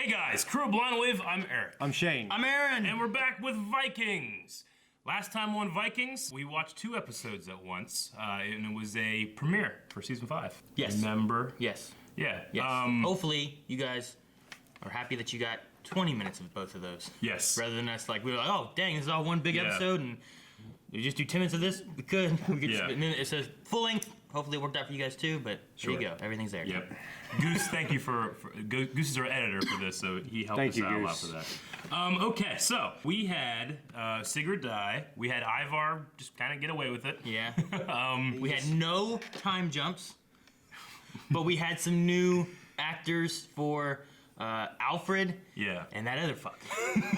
Hey guys, Crew of Blind Wave, I'm Eric. I'm Shane. I'm Aaron. And we're back with Vikings. Last time on Vikings, we watched 2 episodes at once, and it was a premiere for season 5. Yes. Remember? Yes. Yeah. Yes. Hopefully, you guys are happy that you got 20 minutes of both of those. Yes. Rather than us, like, we were like, oh, dang, this is all one big episode, and we just do 10 minutes of this. We could. Yeah. And then it says full length. Hopefully, it worked out for you guys too, but there you go. Everything's there. Yep. Goose, thank you for Goose is our editor for this, so he helped us out a lot for that. Okay, so we had Sigurd die. We had Ivar just kind of get away with it. Yeah. We had no time jumps, but we had some new actors for Alfred. Yeah. And that other fuck.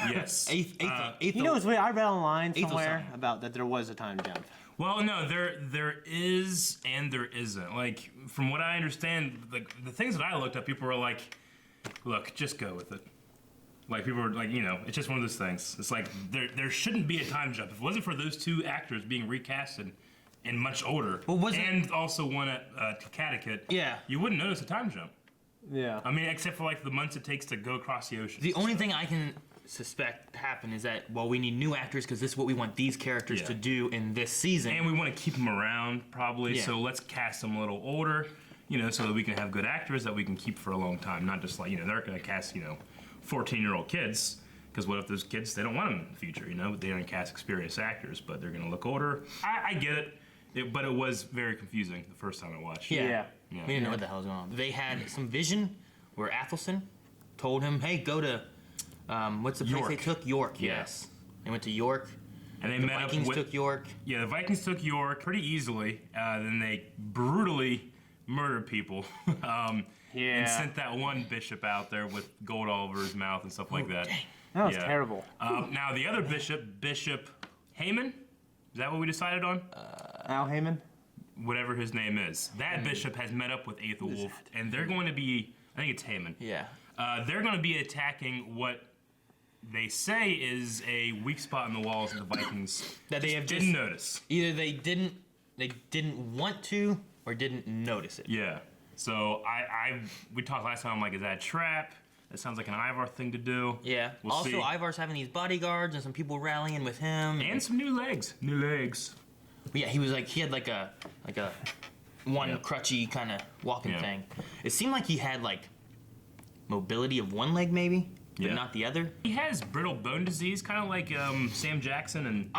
Yes. Eighth. You know what's weird? I read online somewhere about that there was a time jump. Well, no, there is and there isn't. Like, from what I understand, like the things that I looked up, people were like, "Look, just go with it." Like people were like, you know, it's just one of those things. It's like there shouldn't be a time jump. If it wasn't for those 2 actors being recasted and much older, and also one at Connecticut, yeah, you wouldn't notice a time jump. Yeah. I mean, except for like the months it takes to go across the ocean. The only thing I can suspect happen is that, well, we need new actors because this is what we want these characters to do in this season. And we want to keep them around, probably, so let's cast them a little older, you know, so that we can have good actors that we can keep for a long time. Not just like, you know, they're going to cast, you know, 14-year-old kids, because what if those kids, they don't want them in the future, you know? They're going to cast experienced actors, but they're going to look older. I get it, but it was very confusing the first time I watched. Yeah. We didn't know what the hell was going on. They had some vision where Athelson told him, hey, go to, what's the place York. they took? York, yes. They went to York. And they the met Vikings up with, took York. Yeah, the Vikings took York pretty easily. Then they brutally murdered people. And sent that one bishop out there with gold all over his mouth and stuff like that. Dang. That was terrible. Now the other bishop, Bishop Haman, is that what we decided on? Al Heyman? Whatever his name is. That bishop has met up with Aethelwulf, and they're going to be, I think it's Haman. Yeah. They're going to be attacking what they say is a weak spot in the walls of the Vikings That they have didn't notice. Either they didn't want to or didn't notice it. Yeah. So we talked last time, I'm like, is that a trap? That sounds like an Ivar thing to do. Yeah. We'll also, see. Ivar's having these bodyguards and some people rallying with him. And some new legs. New legs. But yeah, he had like a one crutchy kind of walking thing. It seemed like he had like mobility of one leg maybe, but not the other. He has brittle bone disease, kind of like Sam Jackson and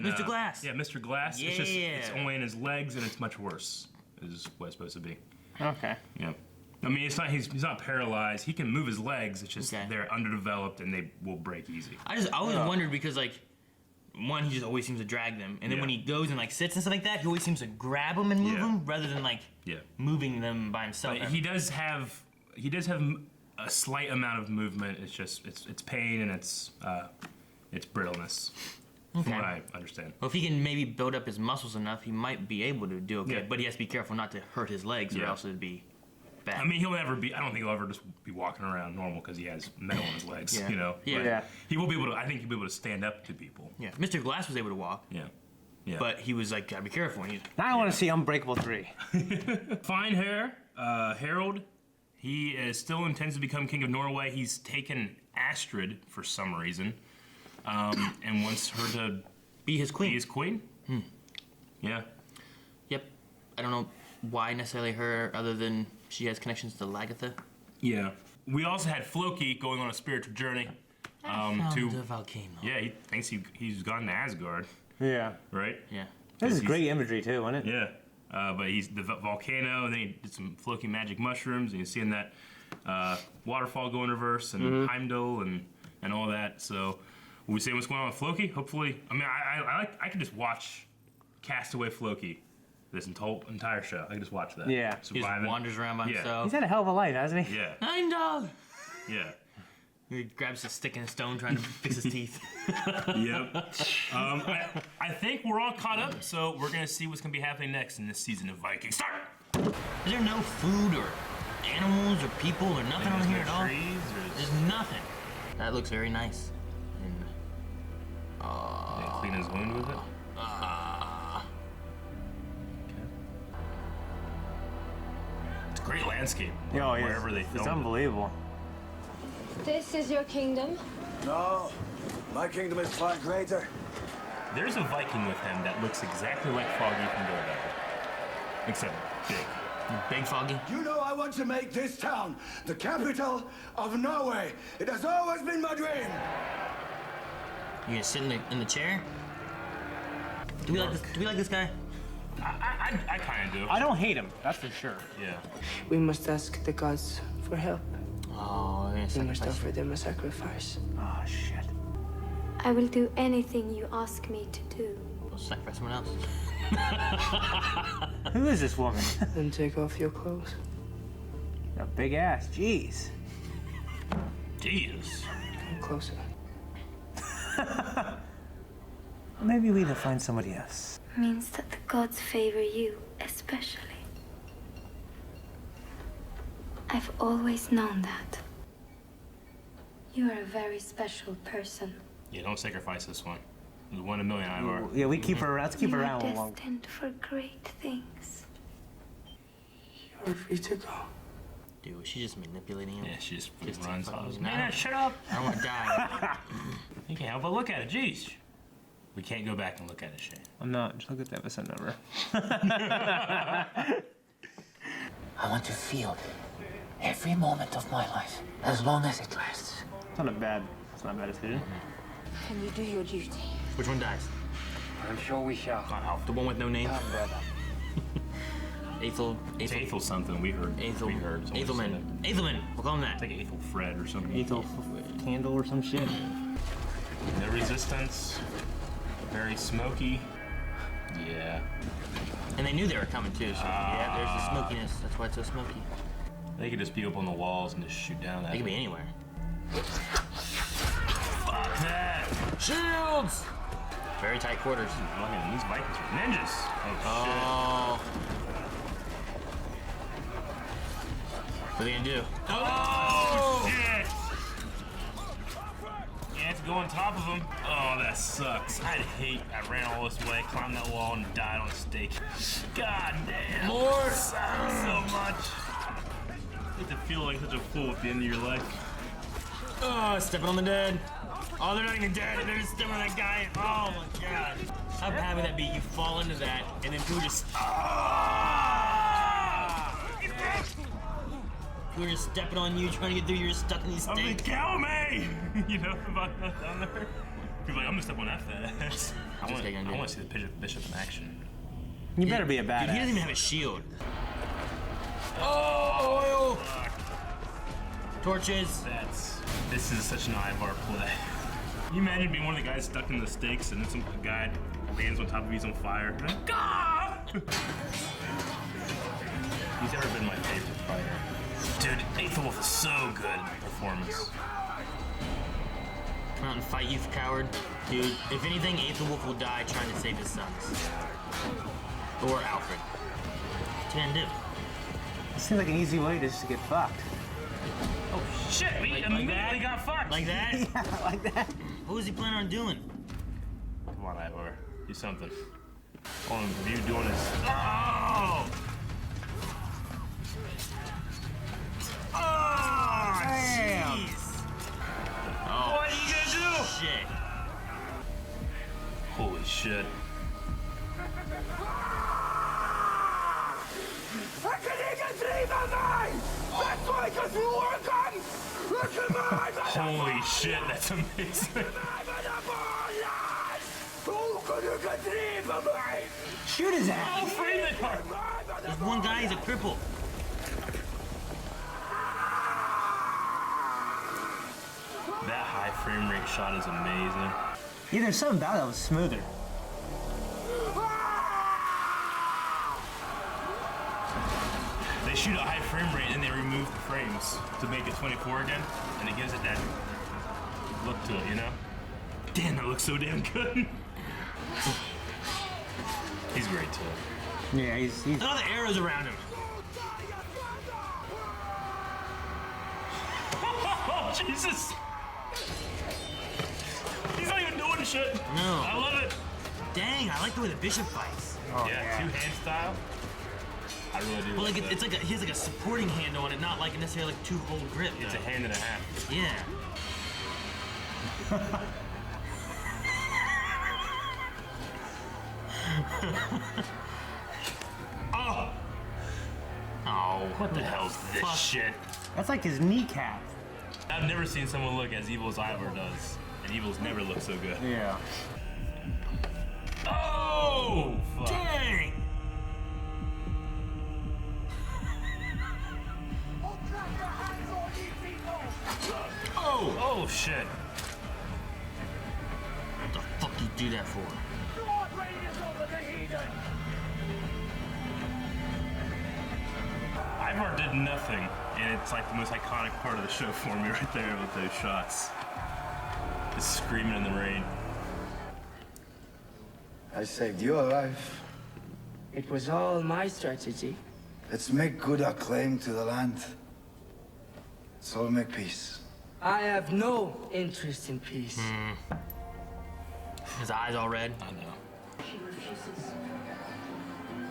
Mr. Glass. Yeah, Mr. Glass. Yeah. It's only in his legs, and it's much worse. Is what it's supposed to be. Okay. Yeah. I mean, it's not he's not paralyzed. He can move his legs. It's just they're underdeveloped and they will break easy. I always wondered because like. One, he just always seems to drag them, and then when he goes and like sits and stuff like that, he always seems to grab them and move them rather than like moving them by himself. But he does have a slight amount of movement. It's just it's pain and it's brittleness, from what I understand. Well, if he can maybe build up his muscles enough, he might be able to do okay. But he has to be careful not to hurt his legs, or else it'd be bad. I mean, I don't think he'll ever just be walking around normal because he has metal in his legs, you know? Yeah. He will be able to, I think he'll be able to stand up to people. Yeah. Mr. Glass was able to walk. Yeah. But he was like, gotta be careful. Now I want to see Unbreakable 3. Fine hair, Harold. He still intends to become king of Norway. He's taken Astrid for some reason and wants her to be his queen. Yeah. Yep. I don't know why necessarily her, other than she has connections to Lagatha. Yeah. We also had Floki going on a spiritual journey to the volcano. Yeah, he thinks he's gone to Asgard. Yeah. Right? Yeah. This is great imagery too, isn't it? Yeah. But he's the volcano, and then he did some Floki magic mushrooms, and you're seeing that waterfall go in reverse, and Heimdall, and all that. So, will we see what's going on with Floki? Hopefully. I mean, I could just watch Castaway Floki this entire show. I can just watch that. Yeah. He just wanders around by himself. He's had a hell of a life, hasn't he? Yeah. Heimdall! Yeah. He grabs a stick and a stone trying to fix his teeth. Yep. I think we're all caught up, so we're going to see what's going to be happening next in this season of Vikings. Start! Is there no food or animals or people or nothing on here at all? There's nothing. That looks very nice. And, Did he clean his wound with it? It's a great landscape. Oh, wherever they it's filmed unbelievable. This is your kingdom? No, my kingdom is far greater. There's a Viking with him that looks exactly like Foggy from Daredevil. Except big. Big Foggy. You know I want to make this town the capital of Norway. It has always been my dream. You gonna sit in the chair? Do we like this? Do we like this guy? I kind of do. I don't hate him, that's for sure. Yeah. We must ask the gods for help. Oh, yeah, We must sacrifice. offer them a sacrifice. Oh, shit. I will do anything you ask me to do. We'll sacrifice someone else. Who is this woman? Then take off your clothes. A big ass, jeez. Jesus. Come closer. Maybe we need to find somebody else. Means that the gods favor you, especially. I've always known that. You are a very special person. Yeah, don't sacrifice this one. There's 1 in a million, Ivar. Yeah, we keep her. Let's keep You her are around a little longer. destined for great things. You're free to go. Dude, was she just manipulating him? Yeah, she just Just runs fucking- off. No. Man, shut up. I don't want to die. You can't help but look at it. Jeez. We can't go back and look at it, Shane. I'm not. Just look at the episode number. I want to feel every moment of my life, as long as it lasts. It's not a bad. It's not a bad decision. Can you do your duty? Which one dies? I'm sure we shall. Not Alf, the one with no name. Come, brother. Aethel. It's Aethel something. We heard. Aethel. We heard. Someone said Aethelman. it. Aethelman. We'll call him that. It's like Aethel Fred or something. Ethel candle or some shit. No resistance. Very smoky. Yeah. And they knew they were coming too, so yeah, there's the smokiness. That's why it's so smoky. They could just be up on the walls and just shoot down at They could it. be anywhere. Fuck that. Shields! Very tight quarters. Fucking, these Vikings are ninjas. Oh, Oh. What are they gonna do? shit. Oh, shit. You have to go on top of them. Oh, that sucks. I'd hate. I ran all this way, climbed that wall, and died on a stake. God damn. More. Sucks so much. You have to feel like such a fool at the end of your life. Oh, stepping on the dead. Oh, they're not even dead. They're just stepping on that guy. Oh my god. How happy would that be? You fall into that, and then people just. People are just stepping on you, trying to get through. You're stuck in these I'm like, stakes. kill me! You know, about that down there. People are like, I'm gonna step on that fast. I Just taking want it. to see the bishop in action. You better be a badass. Dude, he doesn't even have a shield. Oh, oil! Torches. This is such an Ivar play. Can you imagine being one of the guys stuck in the stakes and then some guy lands on top of you, he's on fire? Like, ah! He's never been my favorite fighter. Dude, Aethelwolf is so good performance. Come out and fight, you coward. Dude, if anything, Aethelwolf will die trying to save his sons. Or Alfred. What's he gonna do? It seems like an easy way just to get fucked. Oh shit, we Like immediately that? got fucked. Like that? Yeah, like that. What was he planning on doing? Come on, Ivar. Do something. On you doing this. Oh! Oh, Damn. Jeez. Oh, what are you gonna do? shit. Holy shit. Holy shit, that's amazing. Shoot his How ass. afraid they are. There's one guy, he's a cripple. That high frame rate shot is amazing. Yeah, there's something about it that was smoother. They shoot a high frame rate and they remove the frames to make it 24 again, and it gives it that look to it, you know? Damn, that looks so damn good. He's great too. Yeah, he's Look at all the arrows around him. Oh, Jesus! He's not even doing shit. No. I love it. Dang, I like the way the bishop fights. Yeah, two-hand style. I really do. But like that. it's like he has like a supporting hand on it, not like necessarily like two-hold grip. It's a hand and a half. Yeah. Oh! Oh, What the hell's this shit? That's like his kneecap. I've never seen someone look as evil as Ivar does. And evils never look so good. Yeah. Oh! Dang! Oh! Oh shit. What the fuck you do that for? Ivar did nothing, and it's like the most iconic part of the show for me right there with those shots. Just screaming in the rain. I saved your life. It was all my strategy. Let's make good our claim to the land. Let's all make peace. I have no interest in peace. His eyes all red. I know.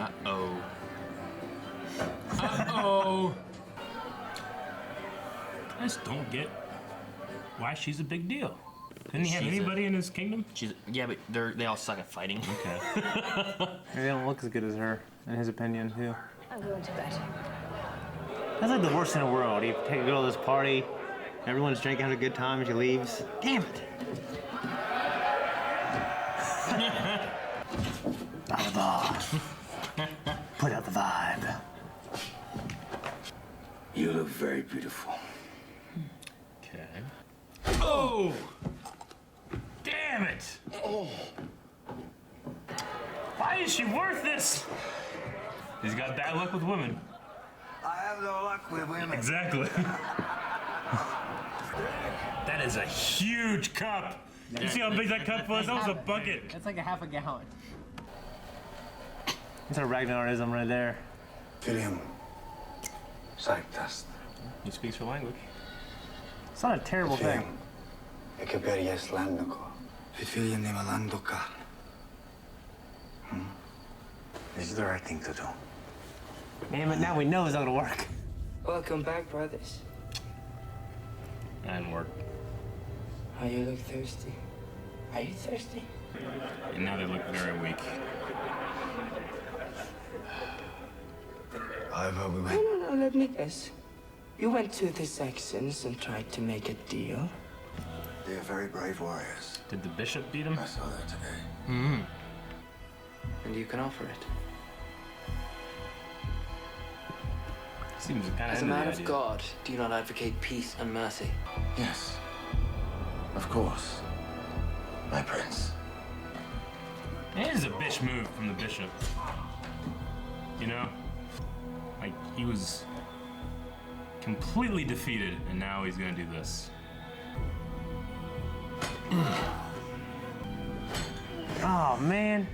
Uh-oh. Uh-oh! I just don't get why she's a big deal. Didn't he have She's anybody in his kingdom? Yeah, but they all suck at fighting. Okay. They don't look as good as her, in his opinion, too. I'm going to bed. That's like the worst in the world. You take a girl to this party, everyone's drinking, having a good time, and she leaves. Damn it. Ivar. Put out the vibe. You look very beautiful. Okay. Oh! Damn it! Oh. Why is she worth this? He's got bad luck with women. I have no luck with women. Exactly. That is a huge cup. You see how big that cup was? That was a bucket. That's like a half a gallon. That's a Ragnarism right there. William. Sightast. He speaks her language. It's not a terrible thing. Ik heb ergens landen ko. Het wil je niet meer landen ka. This is the right thing to do. Damn it, now we know it's not gonna work. Welcome back, brothers. That didn't work. Oh, you look thirsty. Are you thirsty? And now they look very weak. Ivar, we No, went. no, no, let me guess. You went to the Saxons and tried to make a deal. They are very brave warriors. Did the bishop beat him? I saw that today. And you can offer it. Seems kind of As a man of God, do you not advocate peace and mercy? Yes. Of course. My prince. It is a bitch move from the bishop. You know? Like, he was completely defeated, and now he's gonna do this. Oh, man.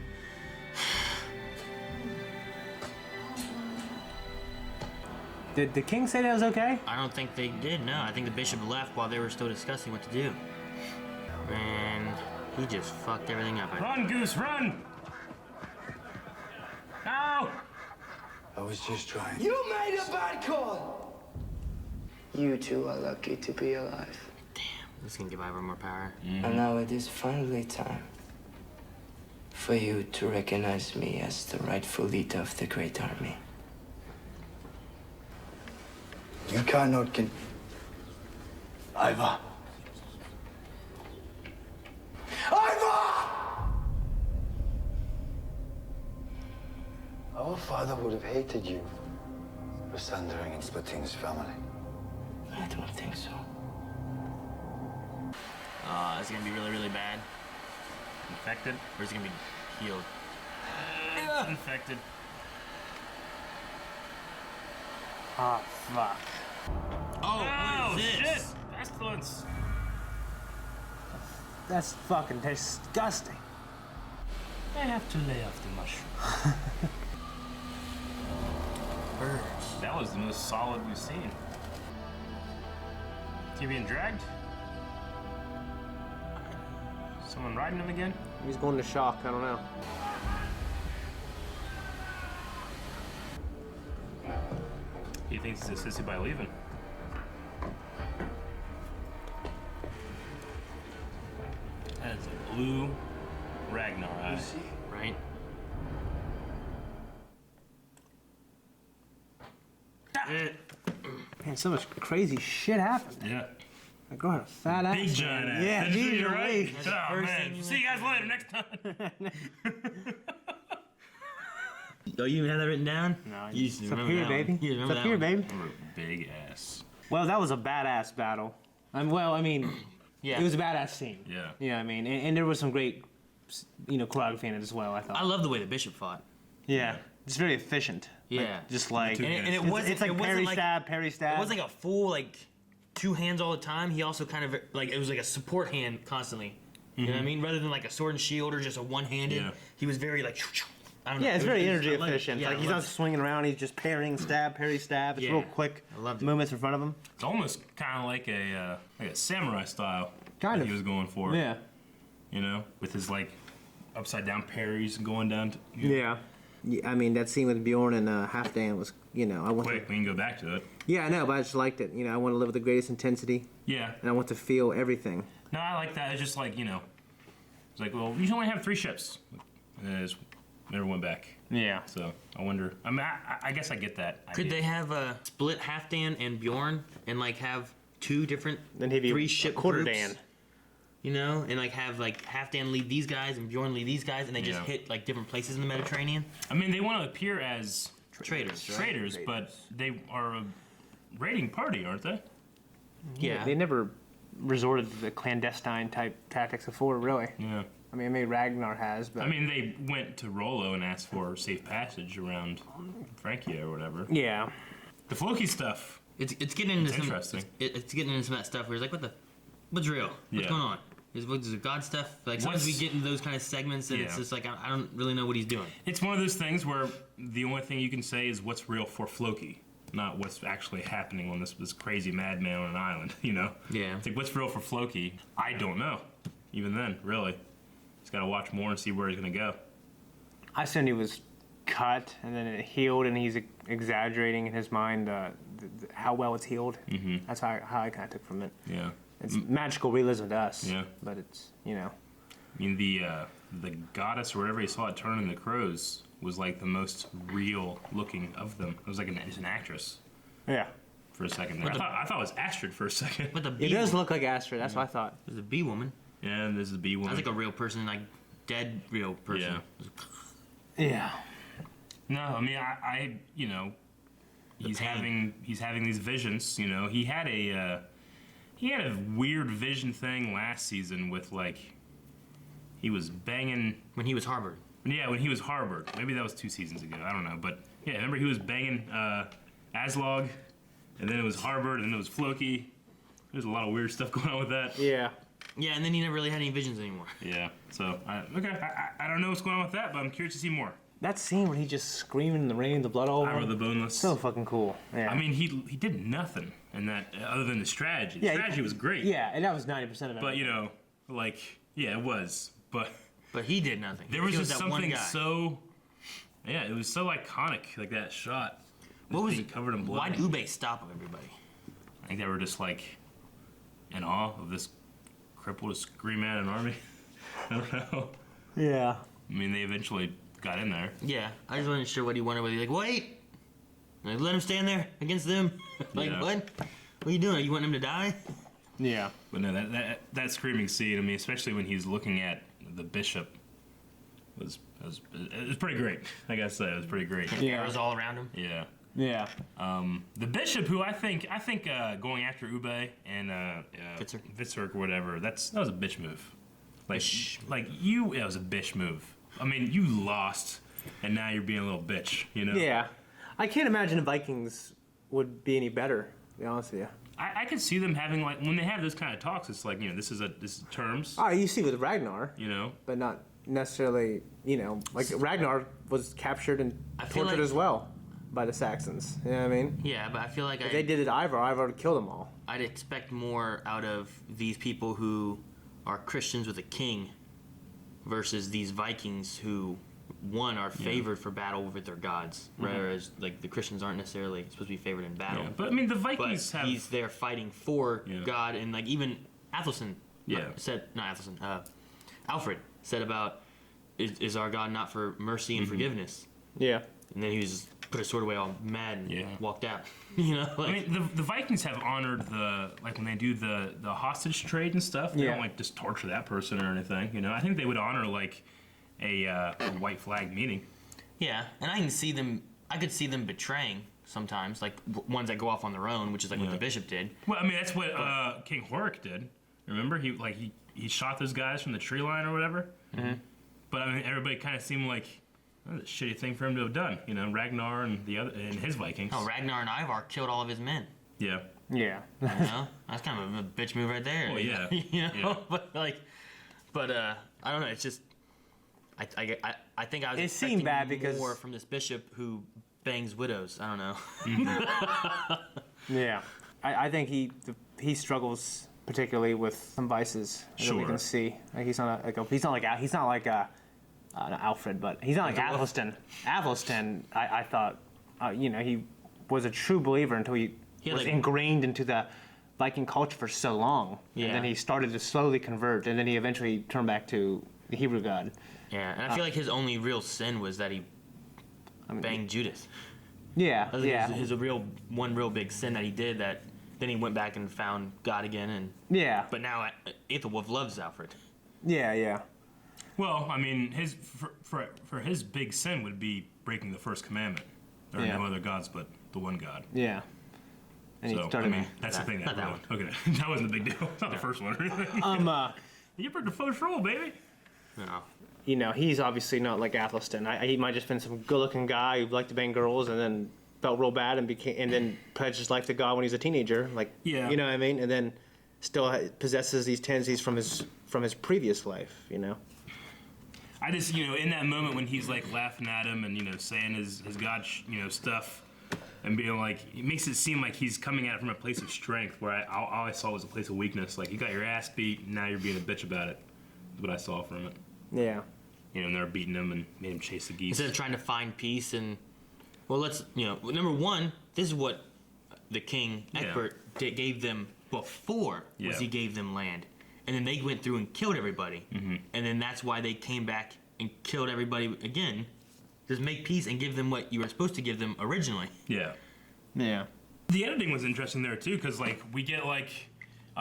Did the king say that was okay? I don't think they did, no. I think the bishop left while they were still discussing what to do. And he just fucked everything up. Run, Goose, run! Ow! I was just trying. You made a bad call! You two are lucky to be alive. This is gonna give Ivar more power. And now it is finally time for you to recognize me as the rightful leader of the great army. You cannot Ivar! Ivar! Our father would have hated you for sundering and splitting his family. I don't think so. It's gonna be really, really bad. Infected? Or is it gonna be healed? Infected. Oh, fuck. Oh, what is shit! this? Pestilence! That's fucking disgusting. I have to lay off the mushroom. Birds. That was the most solid we've seen. Is he being dragged? Someone riding him again? He's going to shock, I don't know. He thinks he's a sissy by leaving. Blue Ragnar eye. Right? Man, so much crazy shit happened. Yeah. That girl had a fat ass. Big giant ass. Yeah, That's geez, you're right. Louise. Oh, first man. thing you See you guys later next time. Oh, you even have that written down? No, You it's just up remember here, that one. baby. You It's remember up that here, one. baby. Big ass. Well, that was a badass battle. Yeah. It was a badass scene. Yeah. You know what I mean? And there was some great, choreography in it as well, I thought. I love the way the bishop fought. Yeah. It's very efficient. Yeah. Just like. And it it's, wasn't. it's like it wasn't parry like, stab, parry stab. It wasn't like a full like 2 hands all the time. He also kind of like it was like a support hand constantly. You know what I mean? Rather than like a sword and shield or just a one-handed. Yeah. He was very like. I don't know. Yeah, it's It very was- energy I loved it. efficient. Yeah, Like I he's loved not it. swinging around. He's just parrying, stab, parry, stab. It's Yeah. real quick I loved it. movements in front of him. It's almost kind of like a samurai style. Kind that of. He was going for. Yeah. You know, with his like upside down parries going down. To, Yeah. I mean, that scene with Bjorn and Halfdan was, I want Quick, we can go back to it. Yeah, I know, but I just liked it. I want to live with the greatest intensity, Yeah. and I want to feel everything. No, I like that. It's just like, it's like, well, you should only have 3 ships. And it just never went back. Yeah. So I wonder. I mean, I guess I get that. Could they have split Halfdan and Bjorn and like have 2 different Then he'd be 3 ship quarter groups? Dan. And like have like Halfdan lead these guys and Bjorn lead these guys, and they just Yeah. hit like different places in the Mediterranean. I mean, they want to appear as Traders, right? traders, but they are a raiding party, aren't they? Yeah. They never resorted to the clandestine type tactics before, really. Yeah. I mean, maybe Ragnar has, but I mean, they went to Rollo and asked for safe passage around Francia or whatever. yeah. The Floki stuff. It's getting into some interesting. It's getting into some of that stuff where it's like, what's real? What's Yeah. going on? Is it God stuff? Like sometimes we get into those kind of segments and it's Yeah. just like I don't really know what he's doing. It's one of those things where the only thing you can say is what's real for Floki, not what's actually happening on this crazy madman on an island. Yeah. It's like what's real for Floki. I don't know. Even then, really, he's got to watch more and see where he's gonna go. I assumed he was cut and then it healed, and he's exaggerating in his mind how well it's healed. Mm-hmm. That's how I kind of took from it. Yeah. It's magical realism to us. Yeah. But it's, I mean, the goddess or whatever he saw it turning the crows was like the most real looking of them. It was like it's an actress Yeah. for a second there. I thought it was Astrid for a second. But the bee It does woman, look like Astrid. That's what I thought. there's a bee woman. Yeah, and this is the bee woman. That's like a real person, like dead real person. Yeah. Yeah. No, I mean, I he's pain. having these visions. He had a weird vision thing last season with like he was banging. When he was harbored. Yeah, when he was harbored. Maybe that was 2 seasons ago. I don't know, but yeah, remember he was banging Aslog, and then it was harbored, and then it was Floki. There's a lot of weird stuff going on with that. Yeah. Yeah, and then he never really had any visions anymore. Yeah. So I don't know what's going on with that, but I'm curious to see more. That scene when he's just screaming in the rain, the blood all over Ira him. the Boneless. So fucking cool. Yeah. I mean, he did nothing in that other than the strategy. The strategy was great. Yeah, and that was 90% of it. But it was. But He did nothing. there was He just that one something guy. so. Yeah, it was so iconic, like that shot. What was being covered in blood? Why'd Ube stop everybody? I think they were just like in awe of this crippled scream at an army. I don't know. yeah. I mean, they eventually got in there. Yeah, I just wasn't sure what he wanted. Whether he's like, wait, like, let him stand there against them. Like, Yeah. what? What are you doing? You want him to die? Yeah. But no, that screaming scene. I mean, especially when he's looking at the bishop, it was pretty great. I gotta say, it was pretty great. Yeah. Arrows all around him. Yeah. Yeah. The bishop, who I think going after Ube and Vitzerk or whatever, that was a bitch move. That was a bitch move. I mean, you lost, and now you're being a little bitch. Yeah. I can't imagine the Vikings would be any better, to be honest with you. I could see them having when they have those kind of talks. It's like this is terms. Oh, you see with Ragnar, You but not necessarily, like Ragnar was captured and I feel tortured like- as well by the Saxons. You know what I mean? Yeah, but I feel like If they did it to Ivar would kill them all. I'd expect more out of these people who are Christians with a king versus these Vikings who, one, are favored for battle with their gods, whereas like the Christians aren't necessarily supposed to be favored in battle. Yeah, but I mean, the But Vikings have. he's there fighting for Yeah. God, and like even Athelstan Yeah. said, not Athelstan, Alfred said about, is our God not for mercy and forgiveness? Yeah. And then he was put his sword away all mad and walked out. You know, like, I mean, the Vikings have honored like when they do the hostage trade and stuff. They don't like just torture that person or anything. You know, I think they would honor like a white flag meeting. yeah, and I could see them betraying sometimes, like ones that go off on their own, which is like what the bishop did. Well, I mean, that's what King Horik did. Remember, he shot those guys from the tree line or whatever. Mm-hmm. But I mean, everybody kind of seemed like that was a shitty thing for him to have done. You know, Ragnar and his Vikings. Oh, Ragnar and Ivar killed all of his men. Yeah. Yeah. You know, that's kind of a bitch move right there. Oh yeah. You know, Yeah. but I don't know. It's just, I think I was It expecting seemed bad because- more from this bishop who bangs widows. I don't know. Yeah. I think he struggles particularly with some vices that we Sure. can see. Like he's not like not Alfred, but he's not like Athelstan. Athelstan, I thought, he was a true believer until he was like- ingrained into the Viking culture for so long, Yeah. and then he started to slowly convert, and then he eventually turned back to the Hebrew God. Yeah, and I feel like his only real sin was that he banged Judith. Yeah, That was yeah, his one real big sin that he did. That then he went back and found God again, and yeah, but now Aethelwulf loves Alfred. yeah. Well, I mean, for his big sin would be breaking the first commandment. There are Yeah. no other gods but the one God. Yeah. And he So, started. I mean, that's the thing. not that Okay, that wasn't a big deal. Not the first one or anything. You broke the first rule, baby. No. He's obviously not like Athelstan. He might just been some good-looking guy who liked to bang girls, and then felt real bad and then pledged his life to God when he was a teenager. Like, Yeah. you know what I mean? And then still possesses these tendencies from his previous life. You know. I just, in that moment when he's like laughing at him and saying his God, stuff, and being like, it makes it seem like he's coming at it from a place of strength, where all I saw was a place of weakness. Like, you got your ass beat, and now you're being a bitch about it. That's what I saw from it. Yeah. And they're beating him and made him chase the geese. Instead of trying to find peace and, well, number one, this is what the king Egbert gave them before, was he gave them land. And then they went through and killed everybody. Mm-hmm. And then that's why they came back and killed everybody again. Just make peace and give them what you were supposed to give them originally. Yeah. Yeah. The editing was interesting there, too, because, we get, all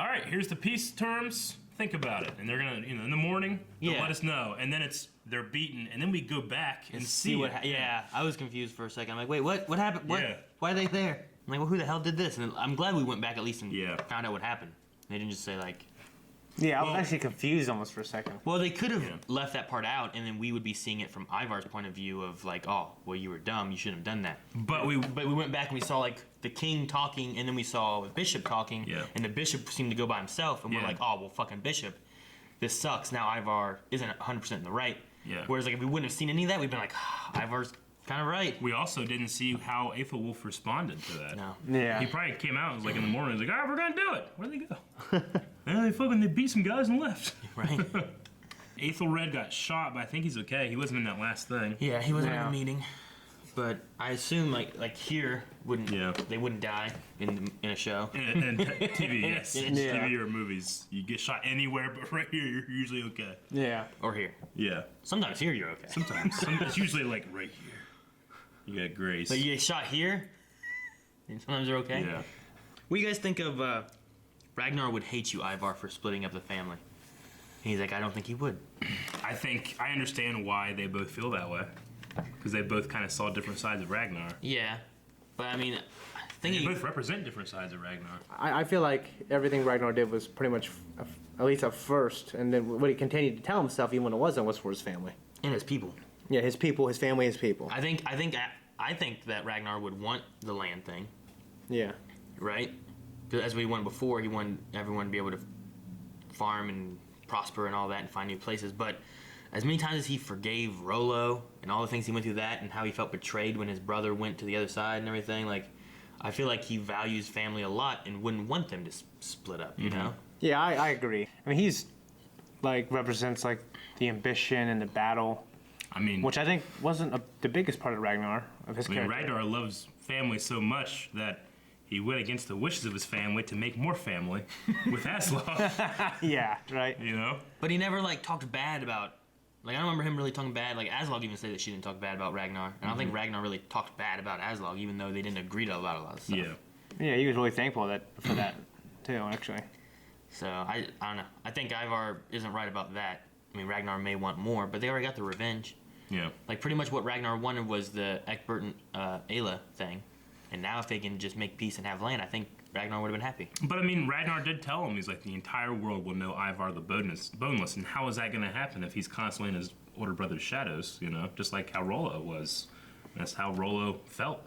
right, here's the peace terms. Think about it. And they're going to, in the morning, they'll let us know. And then they're beaten. And then we go back and see what. it. Yeah, I was confused for a second. I'm like, wait, what happened? What? Yeah. Why are they there? I'm like, well, who the hell did this? And I'm glad we went back at least and Yeah. found out what happened. They didn't just say Yeah, I was actually confused almost for a second. well, they could have left that part out, and then we would be seeing it from Ivar's point of view of oh, well, you were dumb, you shouldn't have done that. But we went back and we saw the king talking, and then we saw the bishop talking, and the bishop seemed to go by himself, and we're like, oh, well, fucking bishop, this sucks. Now Ivar isn't 100% in the right. Yeah. Whereas if we wouldn't have seen any of that, we'd been like, Ivar's kind of right. We also didn't see how Aethelwulf responded to that. No. Yeah. He probably came out and was in the morning, he's like, all right, we're going to do it. Where'd they go? They beat some guys and left. Right. Aethelred got shot, but I think he's okay. He wasn't in that last thing. Yeah, he wasn't in Yeah. a meeting. But I assume like here they wouldn't die in a show. And TV, yes. Yeah. TV or movies. You get shot anywhere, but right here, you're usually okay. Yeah. Or here. Yeah. Sometimes here you're okay. Sometimes. It's usually right here. You got grace. But you get shot here, and sometimes you're okay. Yeah. What do you guys think of Ragnar would hate you, Ivar, for splitting up the family? And he's like, I don't think he would. I understand why they both feel that way. Because they both kind of saw different sides of Ragnar. Yeah. But I mean, I think They both represent different sides of Ragnar. I feel like everything Ragnar did was pretty much, at least at first, and then what he continued to tell himself, even when it wasn't, was for his family. and his people. Yeah, his people, his family, his people. I think that Ragnar would want the land thing, Yeah. right? Because as we went before, he wanted everyone to be able to farm and prosper and all that and find new places. But as many times as he forgave Rollo and all the things he went through that and how he felt betrayed when his brother went to the other side and everything, I feel like he values family a lot and wouldn't want them to split up, you know? Yeah, I agree. I mean, he's represents the ambition and the battle, I mean, which I think wasn't the biggest part of Ragnar, of his character. Ragnar loves family so much that he went against the wishes of his family to make more family with Aslog. Yeah, right. You know? But he never like talked bad about. Like I don't remember him really talking bad. Like Aslog even said that she didn't talk bad about Ragnar, and I don't think Ragnar really talked bad about Aslog, even though they didn't agree to a lot of stuff. Yeah. Yeah, he was really thankful for that too, actually. So I don't know. I think Ivar isn't right about that. I mean, Ragnar may want more, but they already got the revenge. Yeah. Like pretty much what Ragnar wanted was the Egbert and Ayla thing, and now if they can just make peace and have land, I think Ragnar would have been happy. But I mean, Ragnar did tell him, he's like, the entire world will know Ivar the Boneless, and how is that going to happen if he's constantly in his older brother's shadows, you know? Just like how Rollo was. And that's how Rollo felt,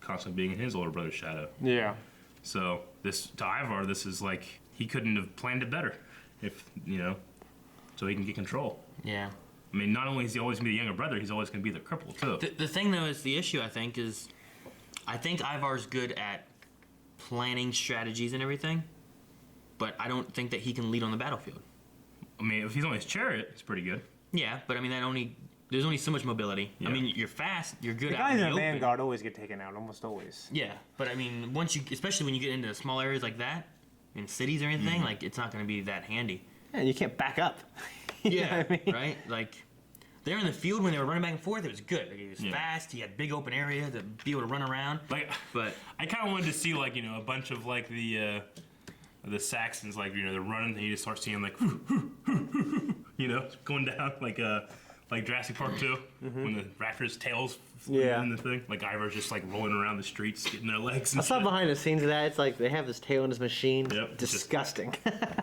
constantly being in his older brother's shadow. Yeah. So this, to Ivar, this is like, he couldn't have planned it better, if, you know, so he can get control. Yeah. I mean, not only is he always going to be the younger brother, he's always going to be the cripple, too. The thing, though, is the issue, I think Ivar's good at planning strategies and everything, but I don't think that he can lead on the battlefield. I mean, if he's on his chariot, it's pretty good. Yeah, but I mean, there's only so much mobility. Yeah. I mean, you're fast, you're good The out guys in in the the open. vanguard always get taken out, almost always. Yeah, but I mean, especially when you get into small areas like that, in cities or anything, like, it's not going to be that handy. Yeah, you can't back up. You know what I mean? Right? Like, they're in the field when they were running back and forth, it was good. Like, he was Yeah. fast, he had big open area to be able to run around. Like, But I kind of wanted to see, like, you know, a bunch of, like, the Saxons, like, you know, they're running, and you just start seeing, like, you know, going down, like Jurassic Park 2, when the raptor's tails Yeah. in the thing. Like, Ivar's just, like, rolling around the streets, getting their legs and I saw shit. behind the scenes of that. It's like they have this tail in this machine. Yep, it's just- Disgusting.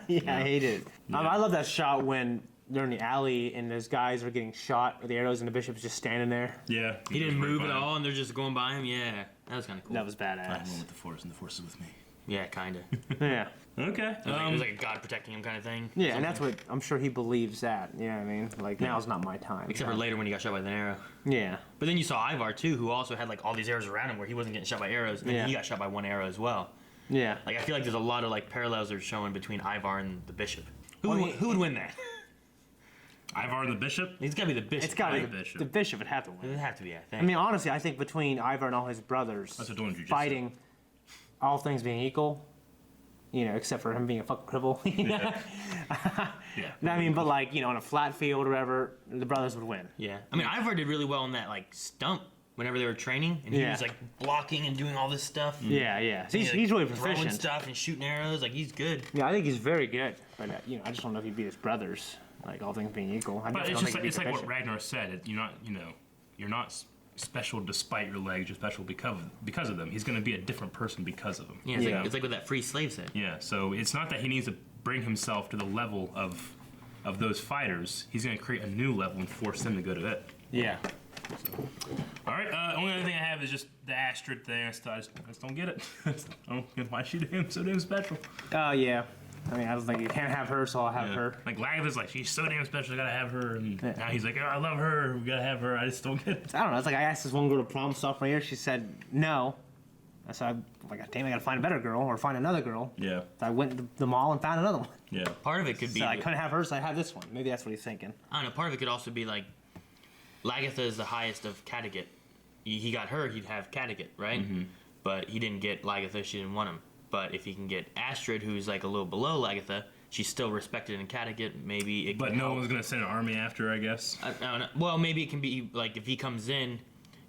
Yeah, I hate it. I love that shot when they're in the alley and those guys are getting shot with the arrows and the bishop's just standing there. Yeah. he didn't goes right move by at him. all, and they're just going by him. Yeah, that was kind of cool. That was I'm badass. one with the Force, and the Force is with me. Yeah, kind of. Yeah. Okay. It was like a god protecting him kind of thing. Yeah, and that's what I'm sure he believes that. You know what I mean? Like, now's not my time. Except for later when he got shot by an arrow. Yeah. But then you saw Ivar too, who also had like all these arrows around him, where he wasn't getting shot by arrows, and then he got shot by one arrow as well. Yeah. Like I feel like there's a lot of like parallels that are showing between Ivar and the bishop. Who would win that? Ivar and the Bishop? He's got to be the bishop. It's got to right? be Bishop. the bishop would have to It win. would have to be, I think. I mean, honestly, I think between Ivar and all his brothers That's what Dawn Jujitsu. fighting, all things being equal, you know, except for him being a fucking cripple. You know? Yeah. I mean, but like, you know, on a flat field or whatever, the brothers would win. yeah. I mean, Ivar did really well on that like stump whenever they were training, and he Yeah. was like blocking and doing all this stuff. Yeah, yeah. So And, he's really throwing proficient. stuff and shooting arrows. Like he's good. Yeah, I think he's very good. But, you know, I just don't know if he beat his brothers, like, all things being equal. I But definitely it's don't just think like, he it's beat like the what bishop. Ragnar said. You're not, you know, you're not special despite your legs. You're special because of them. He's going to be a different person because of them. Yeah, it's, Yeah. Like, it's like what that free slave said. Yeah. So it's not that he needs to bring himself to the level of those fighters. He's going to create a new level and force them to go to it. Yeah. All right. Only other thing I have is just the Astrid thing. I just don't get it. I don't get why she so damn special. Yeah. I mean, I don't think you can't have her, so I'll have her. Like Lagatha's like, she's so damn special. I gotta have her. And now he's like, oh, I love her. We gotta have her. I just don't get it. I don't know. It's like I asked this one girl to prom sophomore year. She said no. So I'm like, damn, I gotta find a better girl or find another girl. Yeah. So I went to the mall and found another one. Yeah. Part of it could be. So I couldn't have her, so I had this one. Maybe that's what he's thinking. I don't know. Part of it could also be like, Lagatha is the highest of Kattegat. He got her, he'd have Kattegat, right? Mm-hmm. But he didn't get Lagatha. She didn't want him. But if he can get Astrid, who's like a little below Lagatha, she's still respected in Kattegat. Maybe it. But can no help. one's gonna send an army after her, I guess. I don't know. Well, maybe it can be like if he comes in,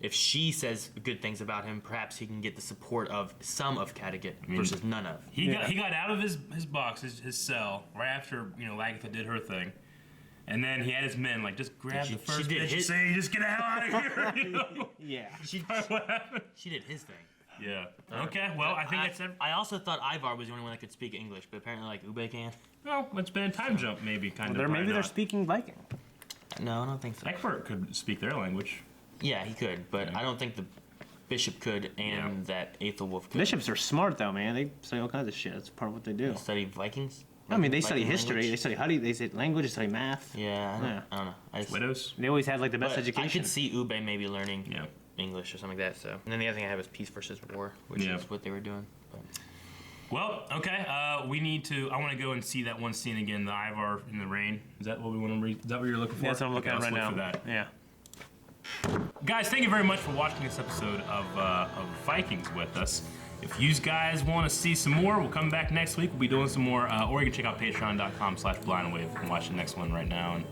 if she says good things about him, perhaps he can get the support of some of Kattegat versus none of. He got out of his box, his cell, right after, you know, Lagatha did her thing. And then he had his men, like, just grab the first did bitch and his- say, just get the hell out of here. You know? Yeah. What happened? She did his thing. Yeah. Okay, well, I think that's it. I also thought Ivar was the only one that could speak English, but apparently like Ube can. Well, it's been a time jump, maybe, kind of. Maybe they're speaking Viking. No, I don't think so. Egbert could speak their language. Yeah, he could, but I don't think the bishop could, and that Aethelwulf could. Bishops are smart, though, man. They study all kinds of shit. That's part of what they do. Study Vikings. I mean, they study Viking history. language? They study how do they study language. They study math. Yeah, Yeah. I don't know. I just, Widows? They always had like the best but education. I could see Ube maybe learning Yeah. English or something like that. So, and then the other thing I have is peace versus war, which Yeah. is what they were doing. But. Well, okay. We need to. I want to go and see that one scene again, the Ivar in the rain. Is that what we want to read? Is that what you're looking for? That's what I'm looking Okay, at let's right look now. For that. Yeah. Guys, thank you very much for watching this episode of Vikings with us. If you guys want to see some more, we'll come back next week. We'll be doing some more, or you can check out patreon.com/blindwave and watch the next one right now. And